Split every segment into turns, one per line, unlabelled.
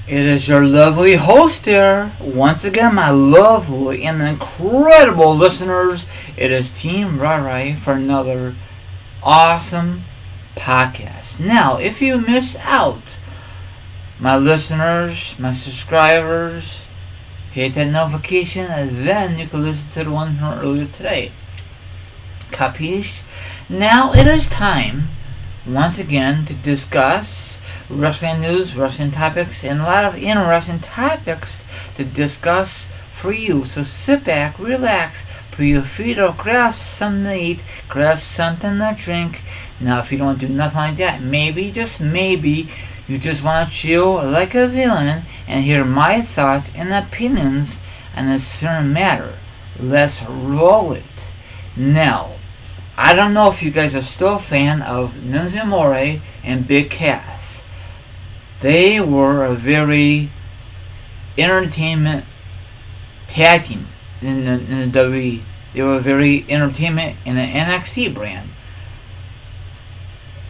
It is your lovely host there. Once again, my lovely and incredible listeners. It is Team Rai for another awesome podcast. Now, if you miss out, my listeners, my subscribers, hit that notification and then you can listen to the one from earlier today. Capiche? Now it is time once again to discuss wrestling news, wrestling topics, and a lot of interesting topics to discuss for you. So sit back, relax, put your feet up, grab something to eat, grab something to drink. Now, if you don't do nothing like that, maybe, just maybe, you just want to chill like a villain and hear my thoughts and opinions on a certain matter. Let's roll it. Now, I don't know if you guys are still a fan of Enzo Amore and Big Cass. They were a very entertainment tag team in the WWE. They were very entertainment in an NXT brand.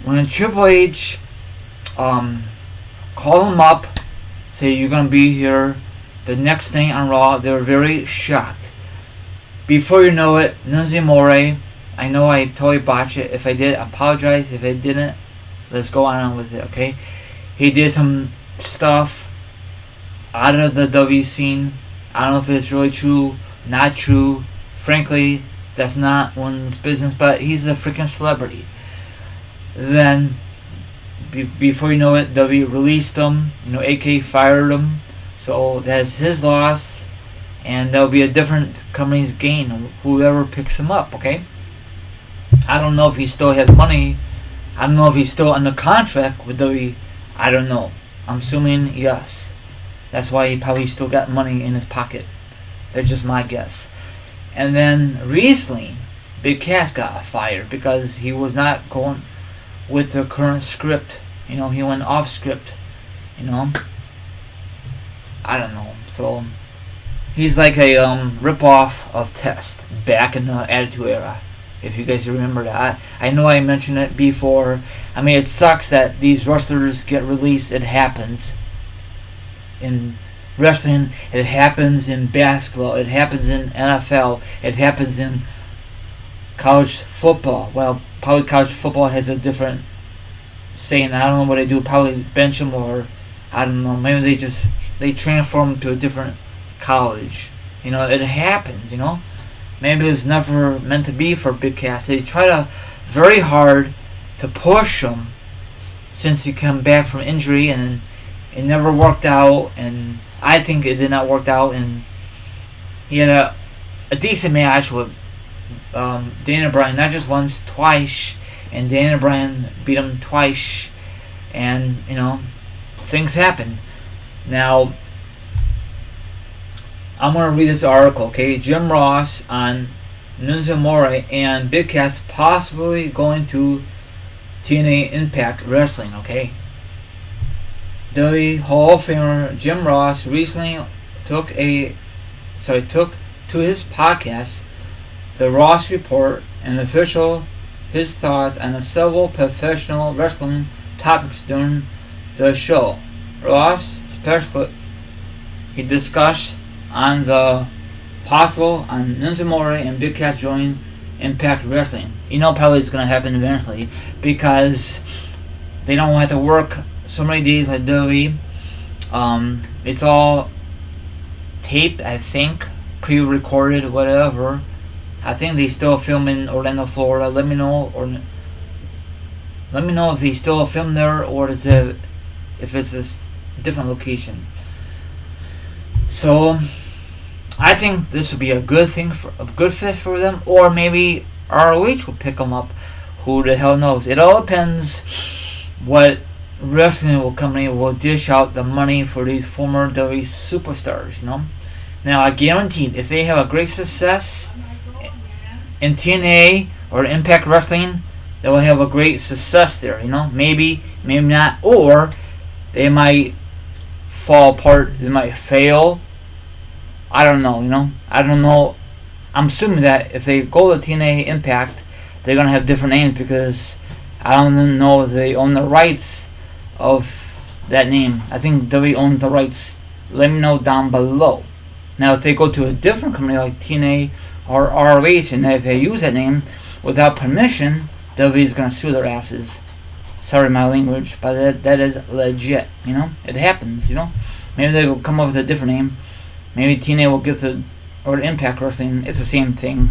When Triple H called them up, say you're gonna be here the next thing on Raw, they were very shocked. Before you know it, Enzo Amore, I know I totally botched it. If I did, I apologize. If I didn't, let's go on with it, okay? He did some stuff out of the W scene. I don't know if it's really true, not true. Frankly, that's not one's business, but he's a freaking celebrity. Then, before you know it, W released him, AK fired him. So that's his loss, and that'll be a different company's gain, whoever picks him up, okay? I don't know if he still has money. I don't know if he's still under contract with W. I don't know. I'm assuming yes. That's why he probably still got money in his pocket. That's just my guess. And then recently, Big Cass got fired because he was not going with the current script. He went off script. I don't know. So he's like a rip-off of Test back in the Attitude Era. If you guys remember that. I know I mentioned it before. I mean, it sucks that these wrestlers get released. It happens in wrestling. It happens in basketball. It happens in NFL. It happens in college football. Well, probably college football has a different saying. I don't know what they do. Probably bench them, or I don't know. Maybe they transfer them to a different college. It happens, Maybe it was never meant to be for Big Cass. They tried very hard to push him since he came back from injury, and it never worked out. And I think it did not work out. And he had a decent match with Daniel Bryan, not just once, twice. And Daniel Bryan beat him twice. And things happen. Now, I'm going to read this article, okay? Jim Ross on Enzo Amore and Big Cass possibly going to TNA Impact Wrestling, okay? The Hall of Famer Jim Ross recently took to his podcast, The Ross Report, and official his thoughts on several professional wrestling topics during the show. Ross, especially, he discussed on the possible on Enzo Amore and Big Cass joining Impact Wrestling. Probably it's going to happen eventually because they don't have to work so many days like WWE. It's all taped, I think, pre-recorded, whatever. I think they still film in Orlando, Florida. Let me know if they still film there or if it's a different location. So I think this would be a good fit for them, or maybe ROH will pick them up. Who the hell knows? It all depends what wrestling company will dish out the money for these former WWE superstars. Now I guarantee if they have a great success in TNA or Impact Wrestling, they will have a great success there. Maybe not, or they might fall apart. They might fail. I don't know, I don't know. I'm assuming that if they go to TNA Impact, they're going to have different names because I don't know if they own the rights of that name. I think WWE owns the rights. Let me know down below. Now, if they go to a different company like TNA or ROH, and if they use that name without permission, WWE is gonna sue their asses. Sorry, my language, but that is legit. It happens. Maybe they will come up with a different name. Maybe TNA will get or Impact Wrestling. It's the same thing,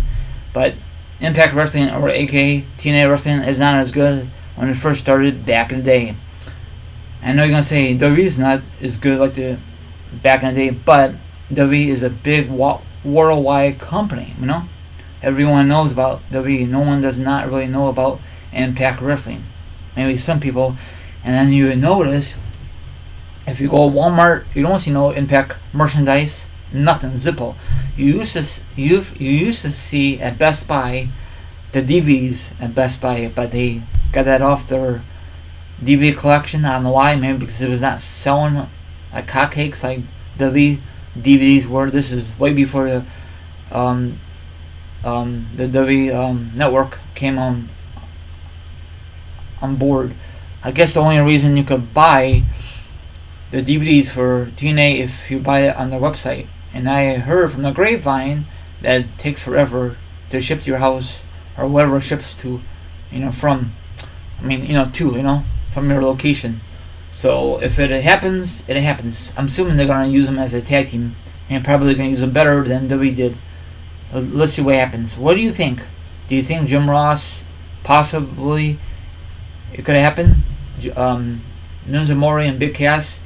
but Impact Wrestling or aka TNA Wrestling is not as good when it first started back in the day. I know you're gonna say WWE's not as good like the back in the day, but WWE is a big worldwide company. Everyone knows about WWE. No one does not really know about Impact Wrestling. Maybe some people, and then you notice if you go to Walmart, you don't see no Impact merchandise, nothing, Zippo. You used to see at Best Buy the DVDs at Best Buy, but they got that off their DVD collection. I don't know why. Maybe because it was not selling like hotcakes like the DVDs were. This is way before the WWE network came on board. I guess the only reason you could buy the DVDs for TNA if you buy it on their website. And I heard from the grapevine that it takes forever to ship to your house or wherever it ships to, from your location. So if it happens, it happens. I'm assuming they're gonna use them as a tag team, and probably gonna use them better than WWE did. Let's see what happens. What do you think? Do you think Jim Ross possibly it could happen? Amore and Big Cass,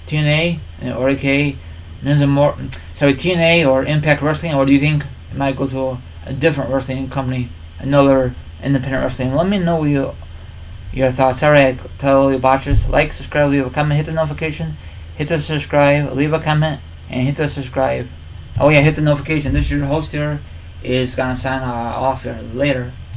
TNA or aka TNA or Impact Wrestling, or do you think it might go to a different wrestling company, another independent wrestling? Let me know your thoughts. Sorry I totally botched this. Like, subscribe, leave a comment, hit the notification, hit the subscribe, leave a comment, and hit the subscribe. Oh yeah, hit the notification. This is your host here is gonna sign off here later.